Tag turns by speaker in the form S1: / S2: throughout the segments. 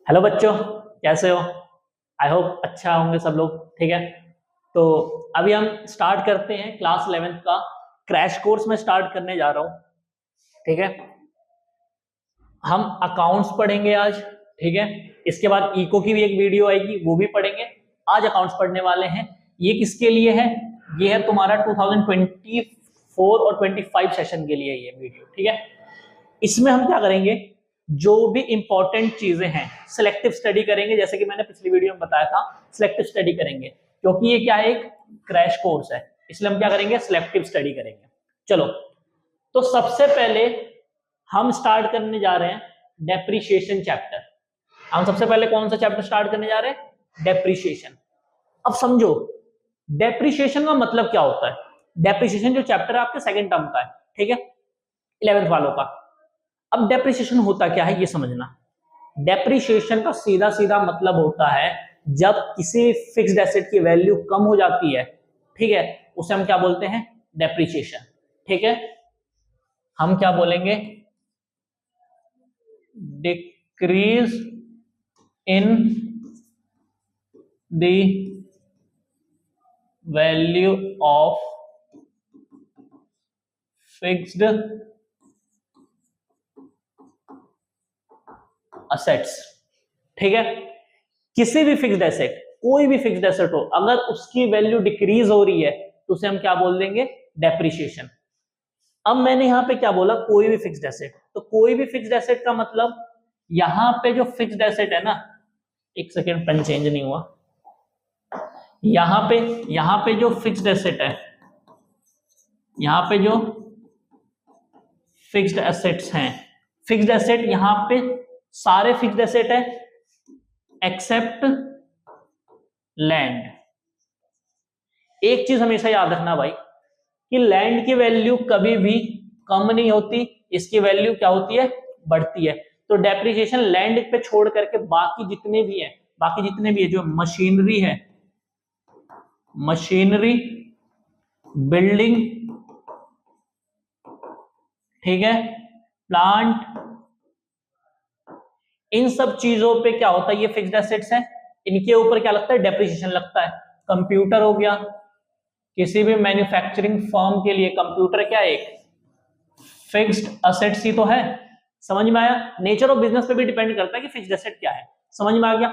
S1: Hello बच्चों, कैसे हो? आई होप अच्छा होंगे सब लोग। ठीक है, तो अभी हम स्टार्ट करते हैं क्लास 11th का क्रैश कोर्स में स्टार्ट करने जा रहा हूँ। ठीक है, हम अकाउंट्स पढ़ेंगे आज। ठीक है, इसके बाद इको की भी एक वीडियो आएगी, वो भी पढ़ेंगे। आज अकाउंट्स पढ़ने वाले हैं। ये किसके लिए है? ये है तुम्हारा 2024 और 25 सेशन के लिए ये वीडियो। ठीक है, इसमें हम क्या करेंगे, जो भी इंपॉर्टेंट चीजें हैं सिलेक्टिव स्टडी करेंगे, जैसे कि मैंने पिछली वीडियो में बताया था सिलेक्टिव स्टडी करेंगे, क्योंकि ये क्या है, एक क्रैश कोर्स है, इसलिए हम क्या करेंगे, सिलेक्टिव स्टडी करेंगे। चलो, तो सबसे पहले हम स्टार्ट करने जा रहे हैं डेप्रिसिएशन चैप्टर। हम सबसे पहले कौन सा चैप्टर स्टार्ट करने जा रहे हैं? डेप्रिसिएशन। अब समझो डेप्रिसिएशन का मतलब क्या होता है। डेप्रिसिएशन जो चैप्टर है आपके सेकंड टर्म का है, ठीक है, 11th वालों का। अब डेप्रिसिएशन होता क्या है ये समझना। डेप्रिसिएशन का सीधा सीधा मतलब होता है जब किसी फिक्स्ड एसेट की वैल्यू कम हो जाती है, ठीक है, उसे हम क्या बोलते हैं? डेप्रिसिएशन। ठीक है, हम क्या बोलेंगे? Decrease in the value of fixed assets. ठीक है, किसी भी फिक्स्ड एसेट, कोई भी फिक्स्ड एसेट हो, अगर उसकी वैल्यू डिक्रीज हो रही है तो उसे हम क्या बोल देंगे? डेप्रिसिएशन। अब मैंने यहां पे क्या बोला? कोई भी फिक्स्ड एसेट। तो कोई भी फिक्स्ड एसेट का मतलब यहां पे जो फिक्स्ड एसेट है ना, एक सेकेंड, पेन चेंज नहीं हुआ। यहां पे जो फिक्स्ड एसेट है, यहां पे जो फिक्स्ड एसेट्स हैं, फिक्स्ड एसेट यहां पे सारे फिक्स्ड एसेट है एक्सेप्ट लैंड। एक चीज हमेशा याद रखना भाई, कि लैंड की वैल्यू कभी भी कम नहीं होती, इसकी वैल्यू क्या होती है? बढ़ती है। तो डेप्रिसिएशन लैंड पे छोड़ करके बाकी जितने भी है, जो मशीनरी है, मशीनरी, बिल्डिंग, ठीक है, प्लांट, इन सब चीजों पे क्या होता है? ये फिक्स्ड एसेट्स हैं, इनके ऊपर क्या लगता है? डेप्रिसिएशन लगता है। कंप्यूटर हो गया, किसी भी मैन्युफैक्चरिंग फर्म के लिए कंप्यूटर क्या है? एक फिक्स्ड असेट्स ही तो है। समझ में आया? नेचर ऑफ बिजनेस पे भी डिपेंड करता है कि फिक्स्ड एसेट क्या है। समझ में आ गया?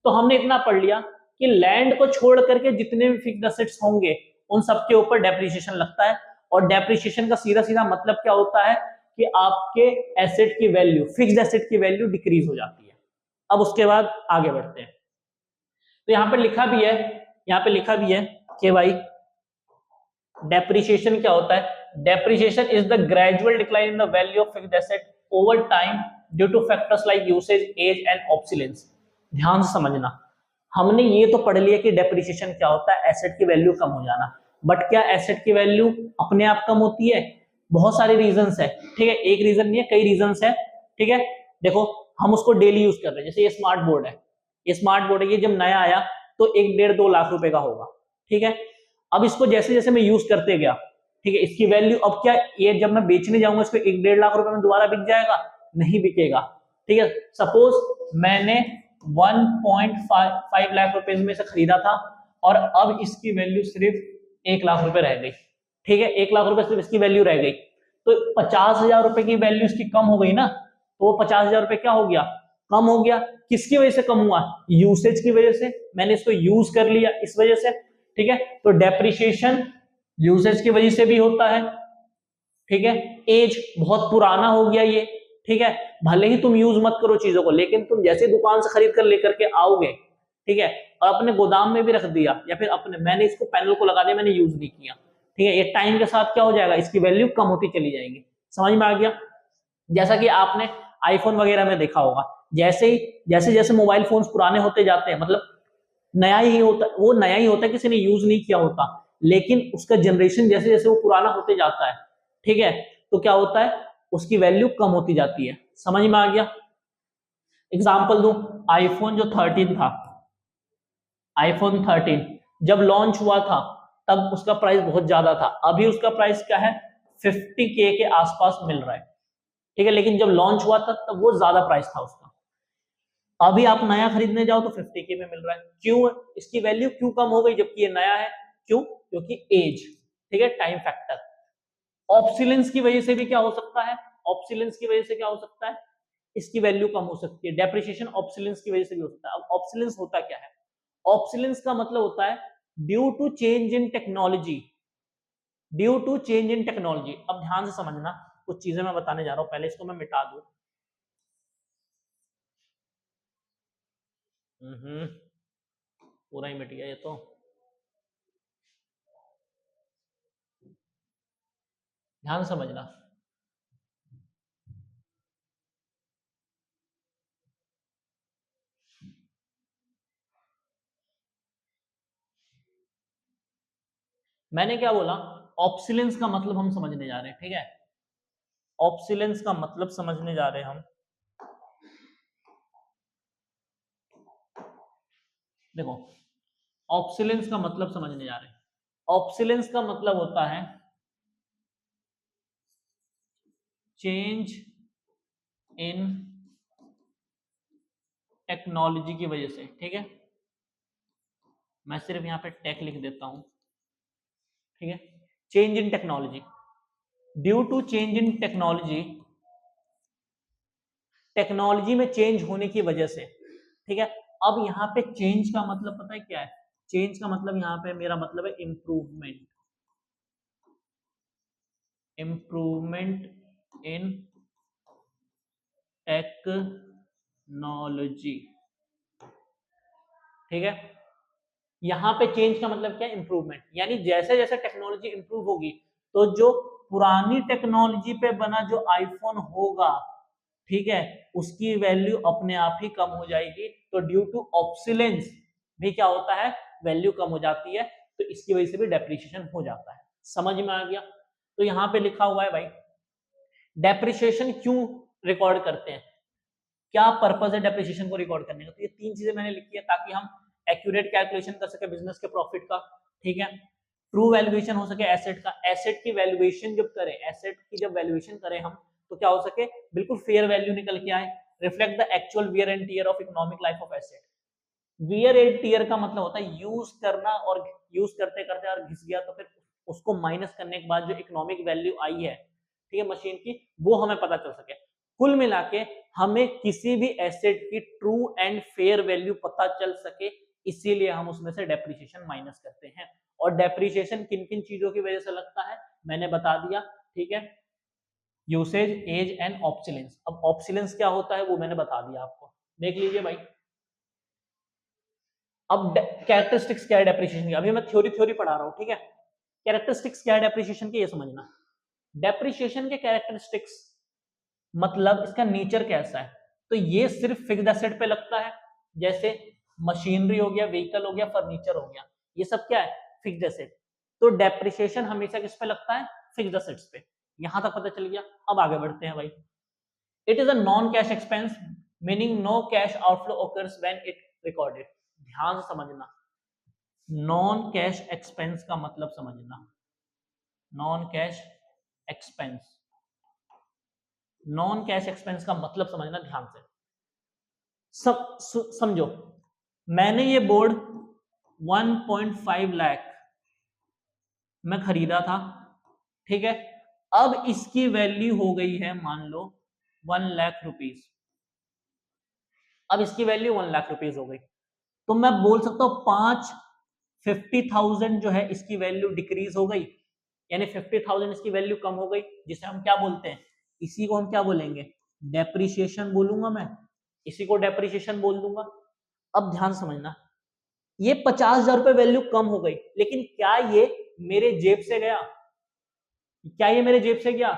S1: तो हमने इतना पढ़ लिया कि लैंड को छोड़ करके जितने भी फिक्स्ड एसेट्स होंगे उन सबके ऊपर डेप्रिसिएशन लगता है। और डेप्रिसिएशन का सीधा सीधा मतलब क्या होता है? कि आपके एसेट की वैल्यू, फिक्स्ड एसेट की वैल्यू डिक्रीज हो जाती है। अब उसके बाद आगे बढ़ते हैं। तो यहां पे लिखा भी है, कि भाई डेप्रिसिएशन क्या होता है? Depreciation is the gradual decline in the value of fixed asset over time due to factors like usage, age and obsolescence. ध्यान से समझना, हमने ये तो पढ़ लिया कि डेप्रिसिएशन क्या होता है, एसेट की वैल्यू कम हो जाना। बट क्या एसेट की वैल्यू अपने आप कम होती है? बहुत सारे रीजंस है। ठीक है, एक रीजन नहीं है, कई रीजंस है। ठीक है, देखो, हम उसको डेली यूज कर रहे हैं। जैसे ये स्मार्ट बोर्ड है, ये जब नया आया तो 1-1.5-2 लाख रुपए का होगा। ठीक है, अब इसको जैसे जैसे मैं यूज करते गया, ठीक है, इसकी वैल्यू अब क्या, ये जब मैं बेचने जाऊंगा इसको 1-1.5 लाख रुपए में दोबारा बिक जाएगा? नहीं बिकेगा। ठीक है, सपोज मैंने 1.5 लाख रुपए में से खरीदा था और अब इसकी वैल्यू सिर्फ 1 लाख रुपए रह गई। ठीक है, 1 लाख रुपए सिर्फ इसकी वैल्यू रह गई, तो 50,000 रुपए की वैल्यू इसकी कम हो गई ना। तो वो 50,000 रुपए क्या हो गया? कम हो गया। किसकी वजह से कम हुआ? यूसेज की वजह से, मैंने इसको यूज कर लिया इस वजह से। ठीक है, तो डेप्रिसिएशन यूसेज की वजह से भी होता है। ठीक है, एज, बहुत पुराना हो गया ये। ठीक है, भले ही तुम यूज मत करो चीजों को, लेकिन तुम जैसे दुकान से खरीद कर लेकर के आओगे, ठीक है, और अपने गोदाम में भी रख दिया, या फिर मैंने इसको पैनल को लगा दिया, मैंने यूज नहीं किया, ठीक है, ये टाइम के साथ क्या हो जाएगा? इसकी वैल्यू कम होती चली जाएगी। समझ में आ गया? जैसा कि आपने आईफोन वगैरह में देखा होगा, जैसे जैसे मोबाइल फोन्स पुराने होते जाते हैं, मतलब नया ही होता, वो नया ही होता है, किसी ने यूज नहीं किया होता, लेकिन उसका जनरेशन जैसे जैसे वो पुराना होते जाता है, ठीक है, तो क्या होता है? उसकी वैल्यू कम होती जाती है। समझ में आ गया? एग्जाम्पल दो, आईफोन जो 13 था, आईफोन 13 जब लॉन्च हुआ था तब उसका प्राइस बहुत ज्यादा था। अभी उसका प्राइस क्या है? 50K के आसपास मिल रहा है। ठीक है, लेकिन जब लॉन्च हुआ था तब वो ज्यादा प्राइस था उसका। अभी आप नया खरीदने जाओ तो 50K में मिल रहा है। क्यों? इसकी वैल्यू क्यों कम हो गई जबकि ये नया है? क्यों? क्योंकि एज, ठीक है, टाइम फैक्टर। ऑब्सिलेंस की वजह से भी क्या हो सकता है? ऑब्सिलेंस की वजह से क्या हो सकता है? इसकी वैल्यू कम हो सकती है। डेप्रिसिएशन ऑब्सिलेंस की वजह से भी हो सकता है। अब ऑब्सिलेंस होता क्या है? ऑब्सिलेंस का मतलब होता है due to change in technology, due to change in technology. अब ध्यान से समझना, कुछ चीजें मैं बताने जा रहा हूं, पहले इसको मैं मिटा दूं। पूरा ही मिट गया ये तो। ध्यान समझना, मैंने क्या बोला? ऑब्सिलेंस का मतलब हम समझने जा रहे हैं, ठीक है? ऑब्सिलेंस का मतलब समझने जा रहे हैं हम। देखो, ऑब्सिलेंस का मतलब समझने जा रहे हैं। ऑब्सिलेंस का मतलब होता है चेंज इन टेक्नोलॉजी की वजह से, ठीक है? मैं सिर्फ यहां पे टेक लिख देता हूं, ठीक है? Change in technology, due to change in technology, technology में चेंज होने की वजह से, ठीक है? अब यहाँ पे चेंज का मतलब पता है क्या है? चेंज का मतलब यहाँ पे मेरा मतलब है इंप्रूवमेंट, इंप्रूवमेंट इन टेक्नोलॉजी, ठीक है? यहाँ पे चेंज का मतलब क्या है? इंप्रूवमेंट। यानी जैसे जैसे टेक्नोलॉजी इंप्रूव होगी तो जो पुरानी टेक्नोलॉजी पे बना जो आईफोन होगा, ठीक है, उसकी वैल्यू अपने आप ही कम हो जाएगी। तो ड्यू टू ऑब्सिलेंस भी क्या होता है? वैल्यू कम हो जाती है। तो इसकी वजह से भी डेप्रिसिएशन हो जाता है। समझ में आ गया? तो यहाँ पे लिखा हुआ है भाई, डेप्रिसिएशन क्यों रिकॉर्ड करते हैं, क्या पर्पस है डेप्रिसिएशन को रिकॉर्ड करने का? तो ये तीन चीजें मैंने लिखी है ताकि हम एक्यूरेट कैलकुलेशन कर सके बिजनेस के प्रॉफिट का, ठीक है? ट्रू वैल्यूएशन हो सके एसेट का, एसेट की वैल्यूएशन जब करें, एसेट की जब वैल्यूएशन करें हम, तो क्या हो सके? बिल्कुल फेयर वैल्यू निकल के आए। Reflect the actual wear and tear of economic life of asset. Wear and tear का मतलब होता है यूज करना, और यूज करते करते और घिस गया तो फिर उसको माइनस करने के बाद जो इकोनॉमिक वैल्यू आई है, ठीक है, मशीन की, वो हमें पता चल सके। कुल मिला के हमें किसी भी एसेट की ट्रू एंड फेयर वैल्यू पता चल सके, इसीलिए हम उसमें से डेप्रिसिएशन माइनस करते हैं। और डेप्रिसिएशन किन किन चीजों की वजह से लगता है मैंने बता दिया, ठीक है? Usage, age and obsolescence. अब ऑब्सिलेंस क्या होता है वो मैंने बता दिया आपको, देख लीजिए भाई। अब कैरेक्टरिस्टिक्स क्या है डेप्रिसिएशन की? अभी मैं थ्योरी पढ़ा रहा हूं, ठीक है? कैरेक्टरिस्टिक्स क्या है डेप्रिसिएशन की, ये समझना। डेप्रिसिएशन के कैरेक्टरिस्टिक्स मतलब इसका नेचर कैसा है? तो ये सिर्फ फिक्स्ड एसेट पे लगता है, जैसे मशीनरी हो गया, व्हीकल हो गया, फर्नीचर हो गया, ये सब क्या है? Fixed asset. तो डेप्रिसिएशन हमेशा किस पे लगता है? फिक्स्ड एसेट्स पे। यहां तक पता चल गया। अब आगे बढ़ते हैं भाई। It is a non cash expense meaning no cash outflow occurs when it recorded। ध्यान से समझना, नॉन कैश एक्सपेंस का मतलब समझना। Non cash expense, non cash expense का मतलब समझना ध्यान से। समझो, मैंने ये बोर्ड 1.5 लाख में खरीदा था, ठीक है? अब इसकी वैल्यू हो गई है मान लो 1 लाख रुपीस। अब इसकी वैल्यू 1 लाख रुपीस हो गई, तो मैं बोल सकता हूं 50,000 जो है इसकी वैल्यू डिक्रीज हो गई, यानी 50,000 इसकी वैल्यू कम हो गई, जिसे हम क्या बोलते हैं? इसी को हम क्या बोलेंगे? डेप्रिसिएशन बोलूंगा मैं, इसी को डेप्रिसिएशन बोल दूंगा। अब ध्यान समझना, ये 50,000 रुपए वैल्यू कम हो गई, लेकिन क्या ये मेरे जेब से गया? क्या ये मेरे जेब से गया?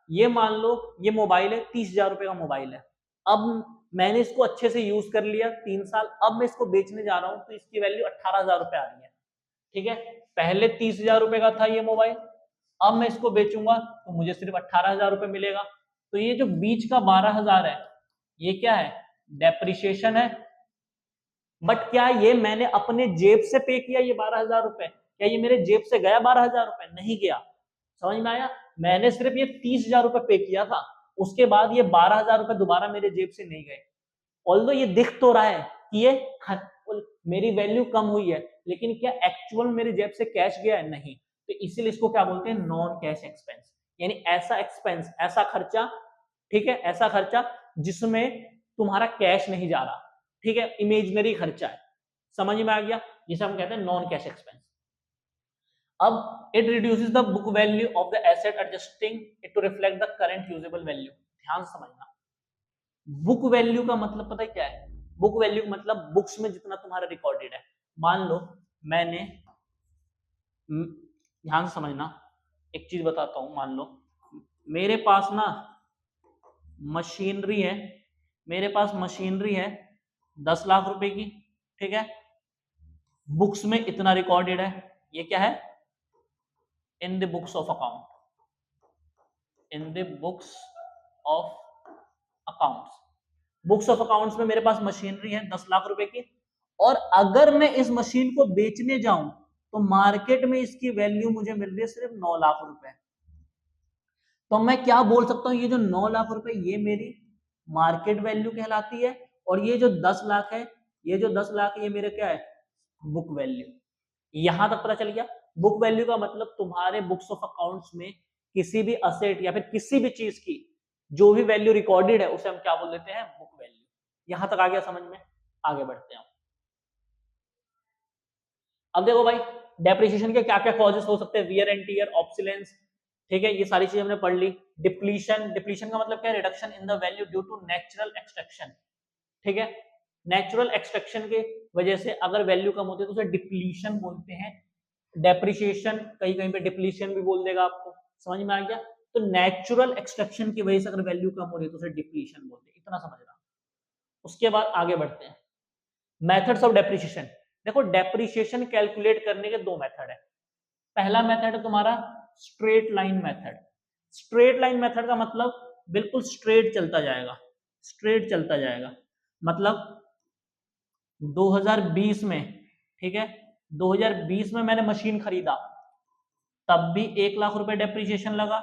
S1: ये मान लो ये मोबाइल है, 30,000 रुपए का मोबाइल है। अब मैंने इसको अच्छे से यूज कर लिया 3 साल, अब मैं इसको बेचने जा रहा हूं तो इसकी वैल्यू 18,000 रुपए आ रही है, ठीक है? पहले 30,000 रुपए का था ये मोबाइल, अब मैं इसको बेचूंगा तो मुझे सिर्फ 18,000 रुपए मिलेगा। तो ये जो बीच का 12,000 है, ये क्या है? डेप्रिसिएशन है। बट क्या ये मैंने अपने जेब से पे किया ये 12,000 रुपए? क्या ये मेरे जेब से गया 12,000 रुपए? नहीं गया। समझ में आया? मैंने सिर्फ ये 30,000 रुपए पे किया था, उसके बाद ये 12,000 रुपए दोबारा मेरे जेब से नहीं गए। ऑल्दो ये दिख तो रहा है कि ये मेरी वैल्यू कम हुई है, लेकिन क्या एक्चुअल मेरी जेब से कैश गया है? नहीं। तो इसीलिए इसको क्या बोलते हैं? Non cash expense. यानी ऐसा एक्सपेंस, ऐसा खर्चा, ठीक है, ऐसा खर्चा जिसमें तुम्हारा कैश नहीं जा रहा, ठीक है, इमेजिनरी खर्चा है। समझ में आ गया? जिसे हम कहते हैं नॉन कैश एक्सपेंस। अब it reduces the book value of the asset adjusting it to reflect the current usable value. ध्यान से समझना, बुक वैल्यू का मतलब पता है क्या है? बुक वैल्यू मतलब बुक्स में जितना तुम्हारा रिकॉर्डेड है। मान लो मैंने, ध्यान से समझना, एक चीज बताता हूं। मान लो मेरे पास ना मशीनरी है, मेरे पास मशीनरी है 10 लाख रुपए की, ठीक है, बुक्स में इतना रिकॉर्डेड है। ये क्या है? In the books of account, in the books of accounts, books of accounts में मेरे पास मशीनरी है 10 लाख रुपए की, और अगर मैं इस मशीन को बेचने जाऊं तो मार्केट में इसकी वैल्यू मुझे मिल रही है सिर्फ 9 लाख रुपए। तो मैं क्या बोल सकता हूं? ये जो 9 लाख रुपए ये मेरी मार्केट वैल्यू कहलाती है, और ये जो 10 लाख है, ये जो 10 लाख है, ये मेरे क्या है? Book value. यहां तक पता चल गया? बुक वैल्यू का मतलब तुम्हारे बुक्स ऑफ अकाउंट्स में किसी भी असेट या फिर किसी भी चीज की जो भी वैल्यू रिकॉर्डेड है उसे हम क्या बोल देते हैं? Book value. यहां तक आ गया समझ में? आगे बढ़ते हैं। अब देखो भाई, डेप्रिसिएशन के क्या क्या कॉजेस हो सकते हैं? वियर एंड टियर, ऑब्सोलेंस, ठीक है, ये सारी चीजें हमने पढ़ ली। डिप्लीशन, डिप्लीशन का मतलब क्या है? Reduction in the value due to natural extraction, ठीक है, नेचुरल एक्सट्रैक्शन के वजह से अगर वैल्यू कम होती है तो उसे डिप्लीशन बोलते हैं। डेप्रिसिएशन कहीं कहीं पे डिप्लीशन भी बोल देगा आपको। समझ में आ गया? तो नेचुरल एक्सट्रैक्शन की वजह से अगर वैल्यू कम हो रही है तो उसे डिप्लीशन बोलते हैं। इतना समझना। उसके बाद आगे बढ़ते हैं, मेथड्स ऑफ डेप्रिसिएशन। देखो, डेप्रिसिएशन कैलकुलेट करने के दो मेथड है। पहला मेथड है तुम्हारा straight line method. Straight line method का मतलब बिल्कुल स्ट्रेट चलता जाएगा, स्ट्रेट चलता जाएगा। मतलब 2020 में, ठीक है, 2020 में मैंने मशीन खरीदा, तब भी 1 लाख रुपए डेप्रिसिएशन लगा,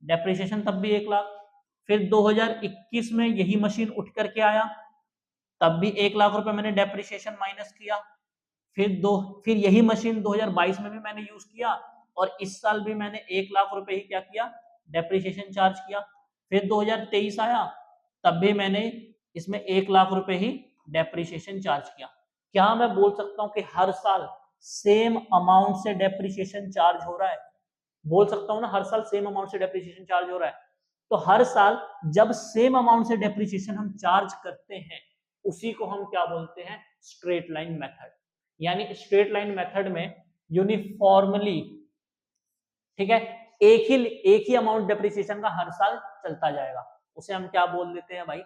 S1: डेप्रिसिएशन तब भी 1 लाख। फिर 2021 में यही मशीन उठ करके आया, तब भी 1 लाख रुपए मैंने डेप्रिसिएशन माइनस किया। फिर यही मशीन 2022 में भी मैंने यूज किया, और इस साल भी मैंने 1 लाख रुपए ही क्या किया? डेप्रिसिएशन चार्ज किया। फिर 2023 आया, तब भी मैंने इसमें 1 लाख रुपए ही डेप्रिसिएशन चार्ज किया। क्या मैं बोल सकता हूं कि हर साल सेम अमाउंट से डेप्रिसिएशन चार्ज हो रहा है? बोल सकता हूं ना, हर साल सेम अमाउंट से डेप्रिसिएशन चार्ज हो रहा है। तो हर साल जब सेम अमाउंट से डेप्रिसिएशन हम चार्ज करते हैं, उसी को हम क्या बोलते हैं? Straight line method. यानी स्ट्रेट लाइन मेथड में यूनिफॉर्मली, ठीक है, एक ही अमाउंट डेप्रिसिएशन का हर साल चलता जाएगा, उसे हम क्या बोल देते हैं भाई?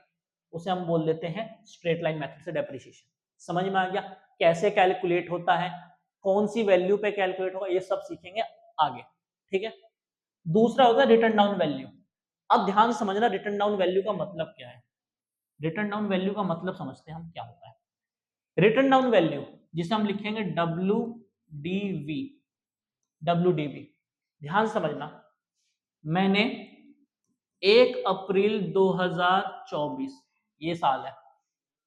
S1: उसे हम बोल देते हैं स्ट्रेट लाइन मेथड से डेप्रिसिएशन। समझ में आ गया? कैसे कैलकुलेट होता है, कौन सी वैल्यू पे कैलकुलेट होगा, ये सब सीखेंगे आगे, ठीक है। दूसरा होगा रिटर्न डाउन वैल्यू। अब ध्यान से समझना, रिटर्न डाउन वैल्यू का मतलब क्या है? रिटर्न डाउन वैल्यू का मतलब समझते हैं हम क्या होता है। रिटर्न डाउन वैल्यू जिसे हम लिखेंगे WDV, WDV। ध्यान से समझना, मैंने 1 अप्रैल 2024, ये साल है,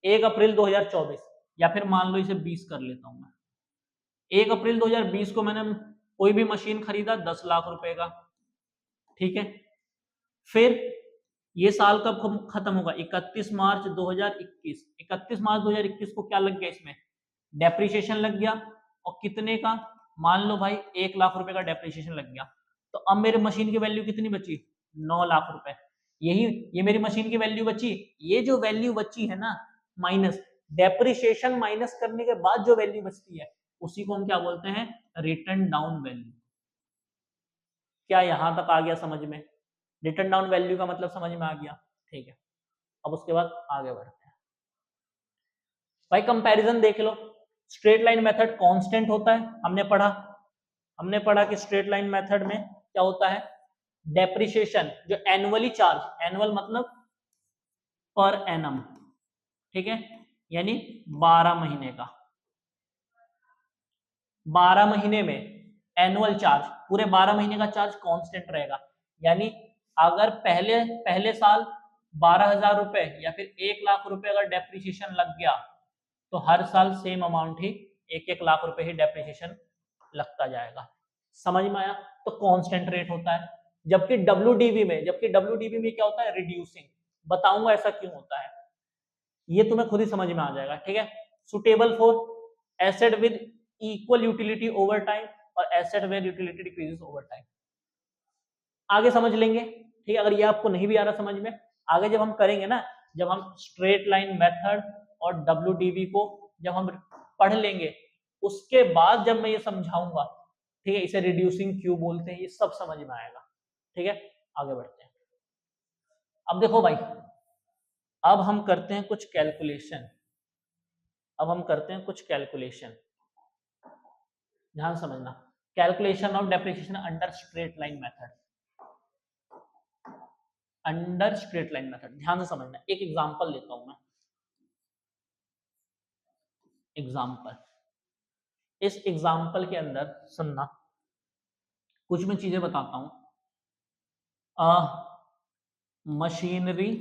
S1: 1 अप्रैल 2024, या फिर मान लो इसे 20 कर लेता हूं मैं। 1 अप्रैल 2020 को मैंने कोई भी मशीन खरीदा 10 लाख रुपए का, ठीक है। फिर ये साल कब खत्म होगा? 31 मार्च 2021। 31 मार्च 2021 को क्या लग गया? इसमें डेप्रिसिएशन लग गया। और कितने का? मान लो भाई 1 लाख रुपए का डेप्रिसिएशन लग गया। तो अब मेरे मशीन की वैल्यू कितनी बची? 9 लाख रुपए। ये मेरी मशीन की वैल्यू बची। ये जो वैल्यू बची है ना, माइनस डेप्रिसिएशन माइनस करने के बाद जो वैल्यू बचती है, उसी को हम क्या बोलते हैं? Return down value. क्या यहां तक आ गया समझ में? रिटर्न डाउन वैल्यू का मतलब समझ में आ गया? ठीक है। अब उसके बाद आगे बढ़ते हैं भाई, कंपैरिजन देख लो। स्ट्रेट लाइन मेथड कांस्टेंट होता है, हमने पढ़ा कि स्ट्रेट लाइन मेथड में क्या होता है? डेप्रिसिएशन जो एनुअली चार्ज, एनुअल मतलब पर एनम, ठीक है, यानी 12 महीने का, 12 महीने में एनुअल चार्ज, पूरे 12 महीने का चार्ज कांस्टेंट रहेगा। यानी अगर पहले साल 12,000 रुपए या फिर 1 लाख रुपए अगर डेप्रिसिएशन लग गया तो हर साल सेम अमाउंट ही 1-1 लाख रुपए ही डेप्रिसिएशन लगता जाएगा। समझ में आया? तो कांस्टेंट रेट होता है। जबकि डब्ल्यूडीवी में क्या होता है? रिड्यूसिंग। बताऊंगा ऐसा क्यों होता है, ये तुम्हें खुद ही समझ में आ जाएगा। ठीक है। Suitable for asset with equal utility over time और asset where utility decreases over time. आगे समझ लेंगे। ठीक है। अगर ये आपको नहीं भी आ रहा समझ में, आगे जब हम करेंगे ना, जब हम स्ट्रेट लाइन मेथड और डब्ल्यूडीवी को जब हम पढ़ लेंगे, उसके बाद जब मैं ये समझाऊंगा, ठीक है, इसे रिड्यूसिंग क्यों बोलते हैं, ये सब समझ में आएगा। ठीक है। आगे बढ़ते हैं। अब देखो भाई, अब हम करते हैं कुछ कैलकुलेशन। ध्यान समझना। Calculation of depreciation under straight line method. ध्यान से समझना। एक एग्जांपल लेता हूं मैं। इस एग्जांपल के अंदर सुनना, कुछ मैं चीजें बताता हूं। Machinery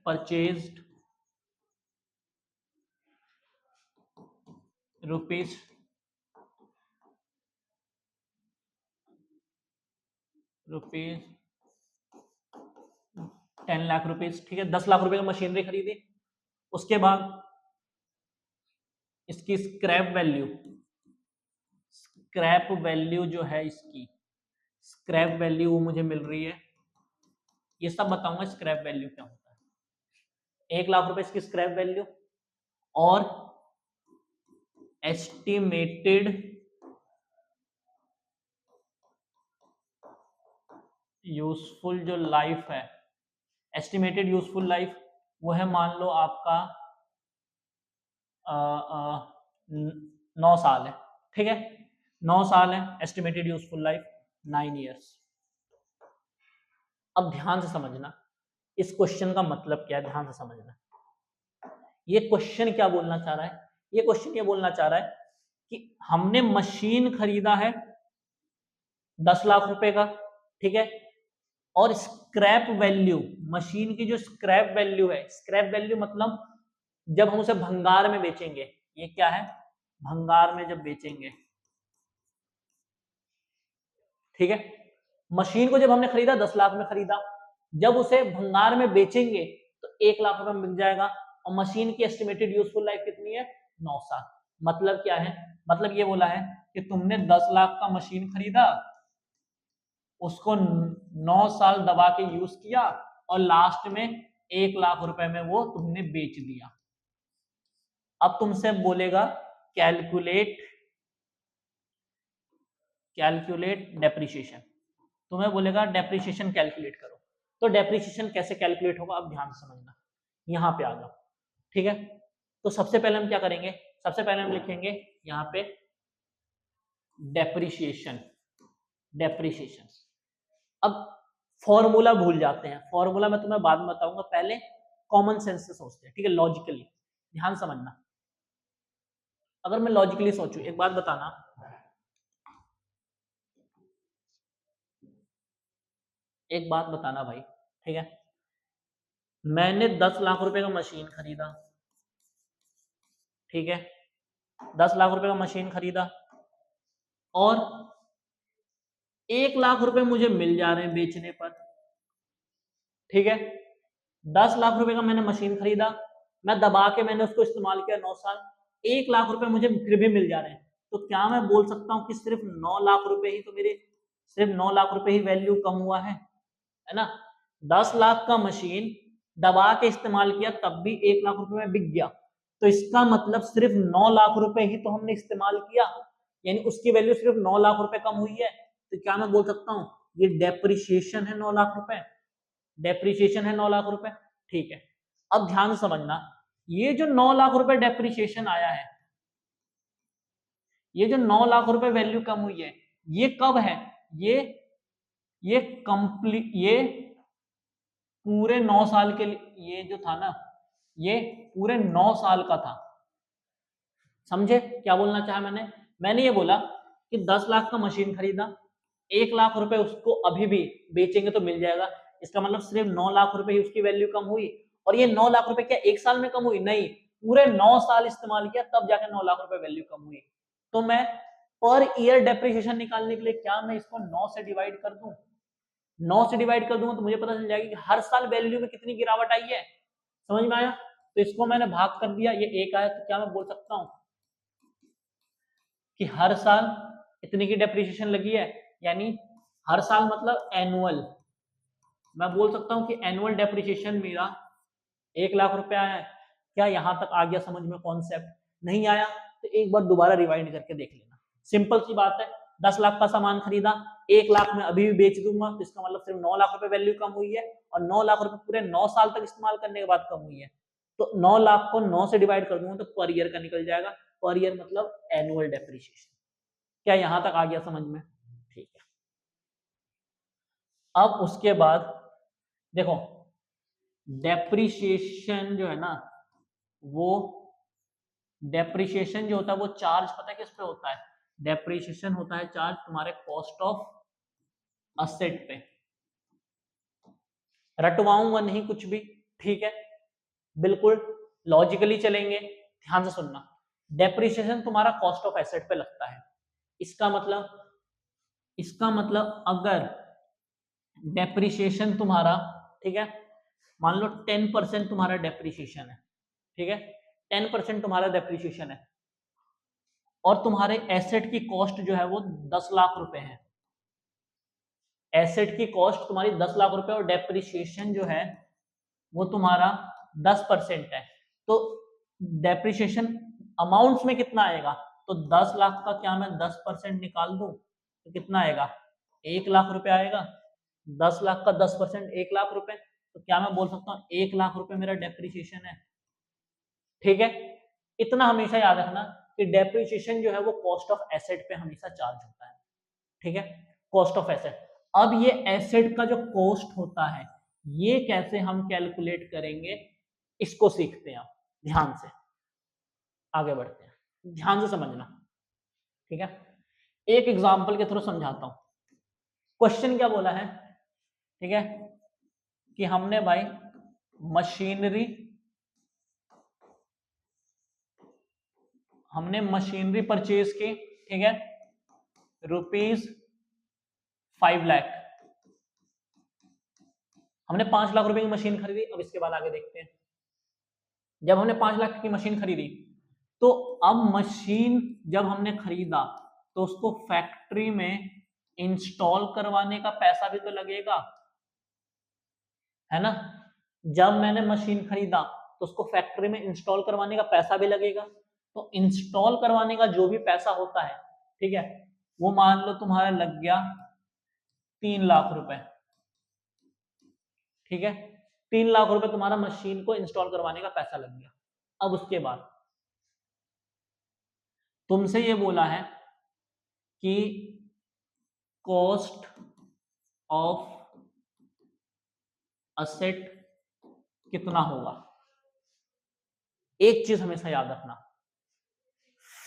S1: purchased rupees 10 lakh rupees. ठीक है। 10 लाख रुपए की मशीनरी खरीदी। उसके बाद इसकी स्क्रैप वैल्यू जो है, इसकी स्क्रैप वैल्यू मुझे मिल रही है। ये सब बताऊंगा स्क्रैप वैल्यू क्या होता है। 1 लाख रुपए इसकी स्क्रैप वैल्यू और एस्टिमेटेड यूजफुल जो लाइफ है, एस्टिमेटेड यूजफुल लाइफ वो है, मान लो आपका 9 साल है। ठीक है। 9 साल है एस्टिमेटेड यूजफुल लाइफ, 9 ईयर्स। अब ध्यान से समझना इस क्वेश्चन का मतलब क्या है। ध्यान से समझना ये क्वेश्चन क्या बोलना चाह रहा है। ये क्वेश्चन ये बोलना चाह रहा है कि हमने मशीन खरीदा है 10 लाख रुपए का। ठीक है। और स्क्रैप वैल्यू, मशीन की जो स्क्रैप वैल्यू है, स्क्रैप वैल्यू मतलब जब हम उसे भंगार में बेचेंगे, ये क्या है? भंगार में जब बेचेंगे। ठीक है। मशीन को जब हमने खरीदा 10 लाख में खरीदा, जब उसे भंगार में बेचेंगे तो 1 लाख रुपए में बिक जाएगा। और मशीन की एस्टिमेटेड यूजफुल लाइफ कितनी है? 9 साल। मतलब क्या है? मतलब ये बोला है कि तुमने 10 लाख का मशीन खरीदा, उसको 9 साल दबा के यूज किया और लास्ट में 1 लाख रुपए में वो तुमने बेच दिया। अब तुमसे बोलेगा कैलकुलेट डेप्रिसिएशन, तुम्हें बोलेगा डेप्रिसिएशन कैलकुलेट करो। तो डेप्रिसिएशन कैसे कैलकुलेट होगा, अब ध्यान से समझना। यहां पे आ जाओ। ठीक है। तो सबसे पहले हम क्या करेंगे? सबसे पहले हम लिखेंगे यहां पे डेप्रिसिएशन। अब फॉर्मूला भूल जाते हैं, फॉर्मूला मैं तुम्हें बाद में बताऊंगा, पहले कॉमन सेंस से सोचते हैं। ठीक है। लॉजिकली ध्यान समझना। अगर मैं लॉजिकली सोचूं, एक बात बताना, भाई। ठीक है। मैंने 10 लाख रुपए का मशीन खरीदा। ठीक है। 10 लाख रुपए का मशीन खरीदा और 1 लाख रुपए मुझे मिल जा रहे हैं बेचने पर। ठीक है। 10 लाख रुपए का मैंने मशीन खरीदा, मैं दबा के मैंने उसको इस्तेमाल किया 9 साल, 1 लाख रुपए मुझे फिर भी मिल जा रहे हैं। तो क्या मैं बोल सकता हूं कि सिर्फ 9 लाख रुपए ही तो मेरे, सिर्फ 9 लाख रुपए ही वैल्यू कम हुआ है ना? 10 लाख का मशीन दबा के इस्तेमाल किया तब भी 1 लाख रुपए में बिक गया। तो इसका मतलब सिर्फ 9 लाख रुपए ही तो हमने इस्तेमाल किया, यानी उसकी वैल्यू सिर्फ 9 लाख रुपए कम हुई है। तो क्या मैं बोल सकता हूं ये डेप्रिसिएशन है 9 लाख रुपए? डेप्रिसिएशन है 9 लाख रुपए। ठीक है। अब ध्यान से समझना, ये जो 9 लाख रुपए डेप्रिसिएशन आया है, ये जो 9 लाख रुपए वैल्यू कम हुई है, ये कब है? ये कंप्लीट, ये पूरे 9 साल के लिए, ये जो था ना, ये पूरे 9 साल का था। समझे क्या बोलना चाहा मैंने? मैंने ये बोला कि 10 लाख का मशीन खरीदा, 1 लाख रुपए उसको अभी भी बेचेंगे तो मिल जाएगा। इसका मतलब सिर्फ 9 लाख रुपए ही उसकी वैल्यू कम हुई। और ये 9 लाख रुपए क्या एक साल में कम हुई? नहीं, पूरे 9 साल इस्तेमाल किया तब जाकर 9 लाख रुपए वैल्यू कम हुई। तो मैं पर ईयर डेप्रिसिएशन निकालने के लिए क्या मैं इसको 9 से डिवाइड कर दूं? 9 से डिवाइड कर दूंगा तो मुझे पता चल जाएगा कि हर साल वैल्यू में कितनी गिरावट आई है। समझ में आया? तो इसको मैंने भाग कर दिया, ये एक आया, तो क्या मैं बोल सकता हूं कि हर साल इतनी की डेप्रिसिएशन लगी है, यानी हर साल मतलब एनुअल। मैं बोल सकता हूं कि एनुअल डेप्रिसिएशन मेरा 1 लाख रुपए आया है। क्या यहां तक आ गया समझ में कॉन्सेप्ट? नहीं आया तो एक बार दोबारा रिवाइंड करके देख लेना। सिंपल सी बात है, 10 लाख का सामान खरीदा, 1 लाख में अभी भी बेच दूंगा तो इसका मतलब सिर्फ 9 लाख रुपए वैल्यू कम हुई है, और 9 लाख रुपए पूरे 9 साल तक इस्तेमाल करने के बाद कम हुई है। तो 9 लाख को 9 से डिवाइड कर दूंगा तो पर ईयर का निकल जाएगा। पर ईयर मतलब एनुअल डेप्रिसिएशन। क्या यहां तक आ गया समझ में? ठीक है। अब उसके बाद देखो, डेप्रिसिएशन जो है ना, वो डेप्रिसिएशन जो होता है वो चार्ज पता है किस पे होता है? डेप्रिसिएशन होता है चार्ज तुम्हारे कॉस्ट ऑफ असेट पे। रटवाऊंगा नहीं कुछ भी, ठीक है, बिल्कुल लॉजिकली चलेंगे। ध्यान से सुनना, डेप्रिसिएशन तुम्हारा कॉस्ट ऑफ एसेट पे लगता है। इसका मतलब अगर डेप्रिसिएशन तुम्हारा, ठीक है, मान लो 10% तुम्हारा डेप्रिसिएशन है, ठीक है, 10% तुम्हारा डेप्रिसिएशन है, और तुम्हारे एसेट की कॉस्ट जो है वो 10 लाख रुपए है। एसेट की कॉस्ट तुम्हारी 10 लाख रुपए और डेप्रिसिएशन जो है वो तुम्हारा 10% है। तो डेप्रिसिएशन अमाउंट्स में कितना आएगा? तो 10 लाख का क्या मैं 10% निकाल दूं तो कितना आएगा? 1 लाख रुपए आएगा। 10 लाख का 10% 1 लाख रुपए, तो क्या मैं बोल सकता हूँ 1 लाख रुपए मेरा डेप्रिसिएशन है। ठीक है, इतना हमेशा याद रखना कि डेप्रिसिएशन जो है वो कॉस्ट ऑफ एसेट पे हमेशा चार्ज होता है। ठीक है, कॉस्ट ऑफ एसेट। अब ये एसेट का जो कॉस्ट होता है ये कैसे हम कैलकुलेट करेंगे, इसको सीखते हैं। ध्यान से आगे बढ़ते हैं, ध्यान से समझना। ठीक है, एक एग्जांपल के थ्रू समझाता हूं। क्वेश्चन क्या बोला है? ठीक है, कि हमने भाई मशीनरी परचेज की, ठीक है, ₹5 लाख। हमने 5 लाख रुपए की मशीन खरीदी। अब इसके बाद आगे देखते हैं। जब हमने 5 लाख की मशीन खरीदी तो अब मशीन जब हमने खरीदा तो उसको फैक्ट्री में इंस्टॉल करवाने का पैसा भी तो लगेगा, है ना? जब मैंने मशीन खरीदा तो उसको फैक्ट्री में इंस्टॉल करवाने का पैसा भी लगेगा। तो इंस्टॉल करवाने का जो भी पैसा होता है, ठीक है, वो मान लो तुम्हारा लग गया 3 लाख रुपए। ठीक है, 3 लाख रुपए तुम्हारा मशीन को इंस्टॉल करवाने का पैसा लग गया। अब उसके बाद तुमसे ये बोला है कि कॉस्ट ऑफ असेट कितना होगा। एक चीज हमेशा याद रखना,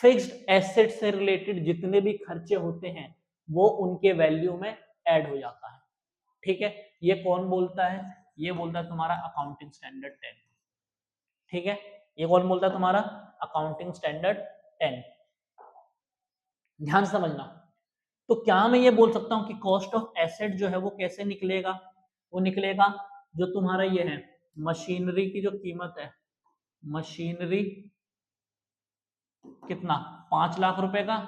S1: फिक्स्ड एसेट से रिलेटेड जितने भी खर्चे होते हैं वो उनके वैल्यू में ऐड हो जाता है। ठीक है, ये कौन बोलता है? ये बोलता है तुम्हारा अकाउंटिंग स्टैंडर्ड 10। ठीक है, ये कौन बोलता है? तुम्हारा अकाउंटिंग स्टैंडर्ड 10। ध्यान समझना। तो क्या मैं ये बोल सकता हूं कि कॉस्ट ऑफ एसेट जो है वो कैसे निकलेगा? वो निकलेगा जो तुम्हारा ये है, मशीनरी की जो कीमत है, मशीनरी कितना, 5 लाख रुपए का।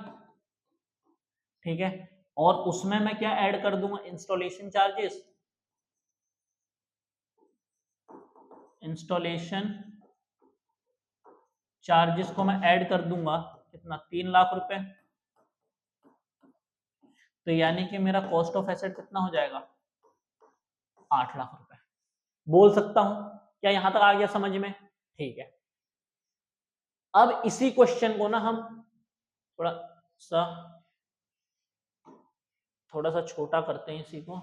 S1: ठीक है, और उसमें मैं क्या ऐड कर दूंगा? Installation charges. इंस्टॉलेशन चार्जेस को मैं ऐड कर दूंगा कितना, 3 लाख रुपए। तो यानी कि मेरा कॉस्ट ऑफ एसेट कितना हो जाएगा? 8 लाख रुपए। बोल सकता हूं? क्या यहां तक आ गया समझ में? ठीक है, अब इसी क्वेश्चन को ना हम थोड़ा सा छोटा करते हैं इसी को।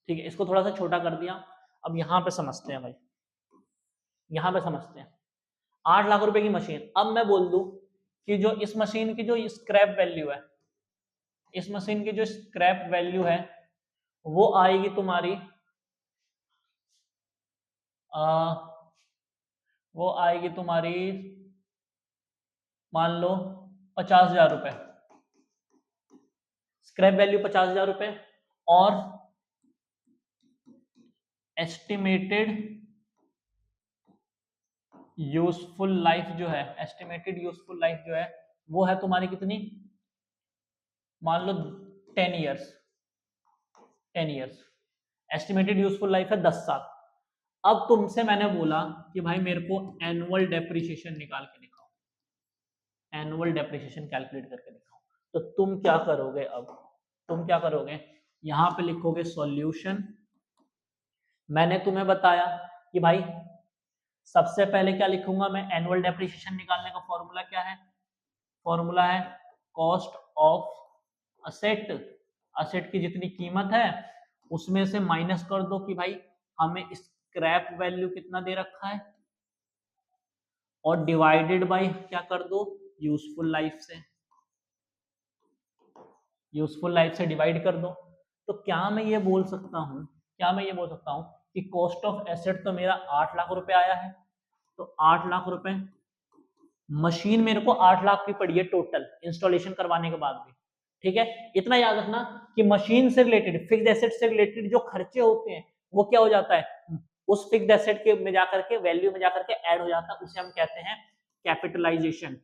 S1: ठीक है, इसको थोड़ा सा छोटा कर दिया। अब यहाँ पे समझते हैं भाई, यहाँ पे समझते हैं। 8 लाख रुपए की मशीन, अब मैं बोल दूं कि जो इस मशीन की जो स्क्रैप वैल्यू है, इस मशीन की जो स्क्रैप वैल्यू है वो आएगी तुम्हारी वो आएगी तुम्हारी मान लो 50,000 रुपए, स्क्रैप वैल्यू 50,000 रुपए, और एस्टिमेटेड यूजफुल लाइफ जो है, एस्टिमेटेड यूजफुल लाइफ जो है वो है तुम्हारी कितनी, मान लो 10 years, 10 years estimated useful life है 10 साल। अब तुमसे मैंने बोला कि भाई मेरे को एनुअल डेप्रिसिएशन निकाल के दिखाओ, एनुअल डेप्रिसिएशन कैलकुलेट करके दिखाओ। तो तुम क्या करोगे, अब तुम क्या करोगे, यहां पे लिखोगे सॉल्यूशन। मैंने तुम्हें बताया कि भाई सबसे पहले क्या लिखूंगा मैं, एनुअल डेप्रिसिएशन निकालने का फॉर्मूला क्या है, फॉर्मूला है कॉस्ट ऑफ असेट, असेट की जितनी कीमत है उसमें से माइनस कर दो कि भाई हमें स्क्रैप वैल्यू कितना दे रखा है, और डिवाइडेड बाय क्या कर दो, यूजफुल लाइफ से, यूजफुल लाइफ से डिवाइड कर दो। तो क्या मैं ये बोल सकता हूं, क्या मैं ये बोल सकता हूं कि कॉस्ट ऑफ एसेट तो मेरा 8 लाख रुपए आया है, तो 8 लाख रुपए, मशीन मेरे को 8 लाख की पड़ी है टोटल इंस्टॉलेशन करवाने के बाद भी, ठीक है। इतना याद रखना कि मशीन से रिलेटेड, फिक्स्ड एसेट से रिलेटेड जो खर्चे होते हैं वो क्या हो जाता है, उस फिक्स्ड एसेट के में जाकर के वैल्यू में जाकर के ऐड हो जाता है, उसे हम कहते हैं कैपिटलाइजेशन,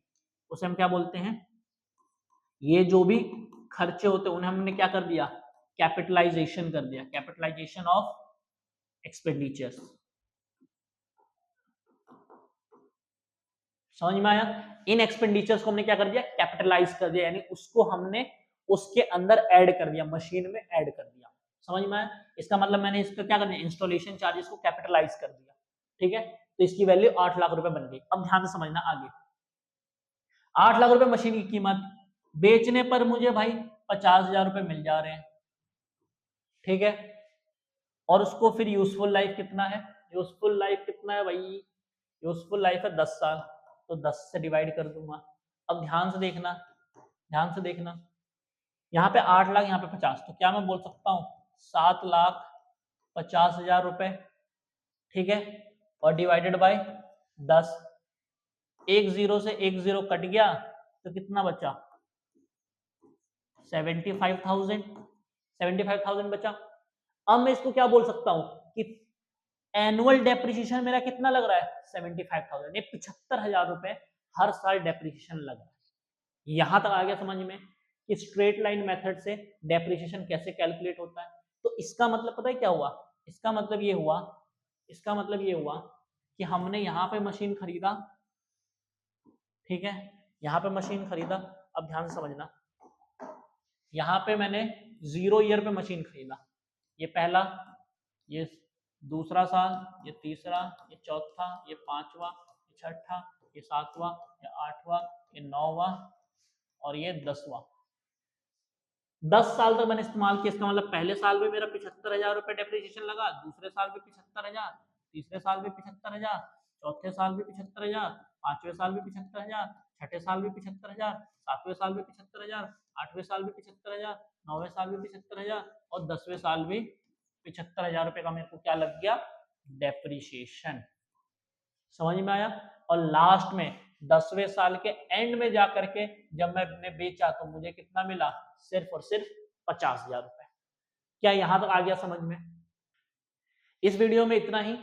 S1: उसे हम क्या बोलते हैं, ये जो भी खर्चे होते हैं उन्हें हमने क्या कर दिया, कैपिटलाइजेशन कर दिया, कैपिटलाइजेशन ऑफ एक्सपेंडिचर्स। समझ में आया, इन एक्सपेंडिचर्स को हमने क्या कर दिया, कैपिटलाइज कर दिया, यानी उसको हमने उसके अंदर ऐड कर दिया, मशीन में ऐड कर दिया। समझ में आया, इसका मतलब मैंने इसका क्या कर दिया, इंस्टॉलेशन चार्जेस को कैपिटलाइज कर दिया, ठीक है। तो इसकी वैल्यू 8 लाख रुपए बन गई। अब ध्यान से समझना आगे, 8 लाख रुपए मशीन की कीमत, बेचने पर मुझे भाई 50,000 रुपए मिल जा रहे हैं, ठीक है। और उसको फिर यूजफुल लाइफ कितना है, यूजफुल लाइफ कितना है भाई, यूजफुल लाइफ है 10 साल, तो 10 से डिवाइड कर दूंगा। अब ध्यान से देखना, ध्यान से देखना, यहाँ पे 8 लाख, यहाँ पे 50, तो क्या मैं बोल सकता हूँ 7,50,000 रुपए, ठीक है, और डिवाइडेड बाय 10, एक जीरो से एक जीरो कट गया तो कितना बचा, 75,000, 75,000 बचा। अब मैं इसको क्या बोल सकता हूं कि एनुअल डेप्रिसिएशन मेरा कितना लग रहा है, 75,000, ये 75,000 रुपए हर साल डेप्रिसिएशन लग रहा है। यहां तक आ गया समझ में कि स्ट्रेट लाइन मेथड से डेप्रिसिएशन कैसे कैलकुलेट होता है। तो इसका मतलब पता है क्या हुआ, इसका मतलब ये हुआ, इसका मतलब ये हुआ कि हमने यहाँ पे मशीन खरीदा, ठीक है, यहाँ पे मशीन खरीदा। अब ध्यान से समझना, यहाँ पे मैंने 0 ईयर पे मशीन खरीदा, ये पहला, ये दूसरा साल, ये तीसरा, ये चौथा, ये पांचवा, ये छठा, ये सातवां, ये आठवां, ये नौवां, और ये 10वां। 10 साल तक मैंने इस्तेमाल किया। इसका मतलब पहले साल में मेरा 75,000 रुपए डेप्रिसिएशन लगा, दूसरे साल भी 75,000, तीसरे साल भी 75,000, चौथे साल भी 75,000, पांचवें साल भी 75,000, छठे साल भी 75,000, सातवें साल भी 75,000, आठवें साल भी 75,000, नौवें साल भी 75,000, और 10वें साल भी 75,000 रुपए का मेरे को क्या लग गया, डेप्रिसिएशन। समझ में आया। और लास्ट में 10वें साल के एंड में जाकर के जब मैंने बेचा तो मुझे कितना मिला, सिर्फ और सिर्फ 50,000 रुपए। क्या यहां तक आ गया समझ में। इस वीडियो में इतना ही,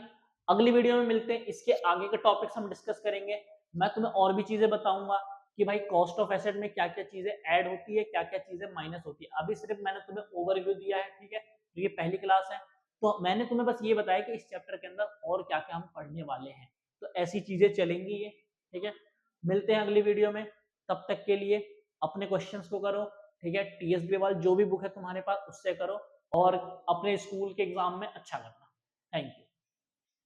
S1: अगली वीडियो में मिलते हैं, इसके आगे के टॉपिक्स हम डिस्कस करेंगे। मैं तुम्हें और भी चीजें बताऊंगा कि भाई कॉस्ट ऑफ एसेट में क्या क्या चीजें ऐड होती है, क्या क्या चीजें माइनस होती है। अभी सिर्फ मैंने तुम्हें ओवरव्यू दिया है, ठीक है, तो ये पहली क्लास है, तो मैंने तुम्हें बस ये बताया कि इस चैप्टर के अंदर और क्या क्या हम पढ़ने वाले हैं। तो ऐसी चीजें चलेंगी ये, ठीक है। मिलते हैं अगली वीडियो में, तब तक के लिए अपने क्वेश्चंस को करो, ठीक है। टीएसबी वाली जो भी बुक है तुम्हारे पास उससे करो, और अपने स्कूल के एग्जाम में अच्छा करना। Thank you.